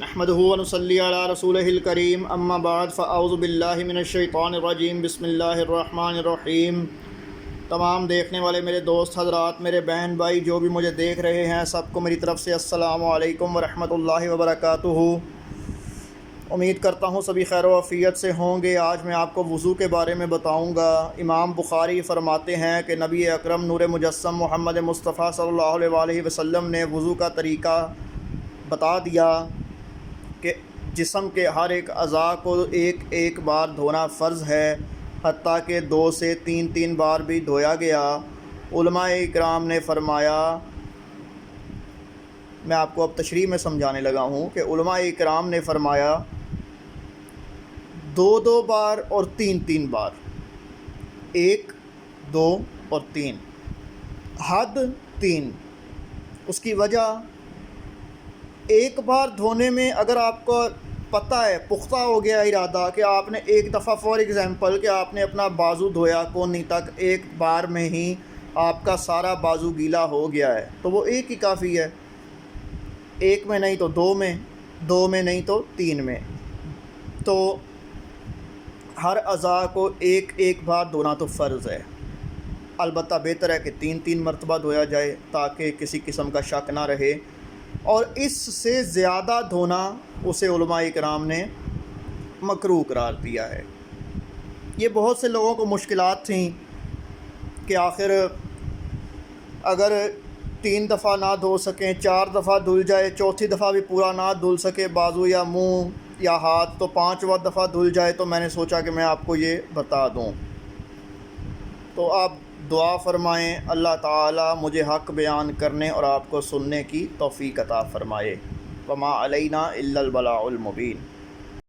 نحمده ونصلي على رسوله الكريم اما بعد فاعوذ باللہ من الشیطان الرجیم بسم اللہ الرحمن الرحیم۔ تمام دیکھنے والے میرے دوست حضرات، میرے بہن بھائی جو بھی مجھے دیکھ رہے ہیں، سب کو میری طرف سے السلام علیکم ورحمۃ اللہ وبرکاتہ۔ امید کرتا ہوں سبھی خیر و عافیت سے ہوں گے۔ آج میں آپ کو وضو کے بارے میں بتاؤں گا۔ امام بخاری فرماتے ہیں کہ نبی اکرم نور مجسم محمد مصطفیٰ صلی اللہ علیہ وآلہ وسلم نے وضو کا طریقہ بتا دیا کہ جسم کے ہر ایک اعضاء کو ایک ایک بار دھونا فرض ہے، حتیٰ کہ 2 سے 3 بار بھی دھویا گیا۔ علماء اکرام نے فرمایا، میں آپ کو اب تشریح میں سمجھانے لگا ہوں کہ علماء اکرام نے فرمایا 2 بار اور 3 بار، 1 2 اور 3، حد 3۔ اس کی وجہ، ایک بار دھونے میں اگر آپ کو پتہ ہے، پختہ ہو گیا ارادہ کہ آپ نے ایک دفعہ فار ایگزامپل کہ آپ نے اپنا بازو دھویا کونی تک، ایک بار میں ہی آپ کا سارا بازو گیلا ہو گیا ہے، تو وہ ایک ہی کافی ہے۔ 1 میں نہیں تو 2 میں، 2 میں نہیں تو 3 میں۔ تو ہر اعضاء کو ایک ایک بار دھونا تو فرض ہے، البتہ بہتر ہے کہ 3 مرتبہ دھویا جائے تاکہ کسی قسم کا شک نہ رہے، اور اس سے زیادہ دھونا اسے علماء کرام نے مکروہ قرار دیا ہے۔ یہ بہت سے لوگوں کو مشکلات تھیں کہ آخر اگر 3 دفعہ نہ دھو سکیں، 4 دفعہ دھل جائے، چوتھی دفعہ بھی پورا نہ دھل سکے بازو یا منہ یا ہاتھ، تو 5واں دفعہ دھل جائے۔ تو میں نے سوچا کہ میں آپ کو یہ بتا دوں، تو آپ دعا فرمائیں اللہ تعالیٰ مجھے حق بیان کرنے اور آپ کو سننے کی توفیق عطا فرمائے۔ وما علینا الا البلاغ المبین۔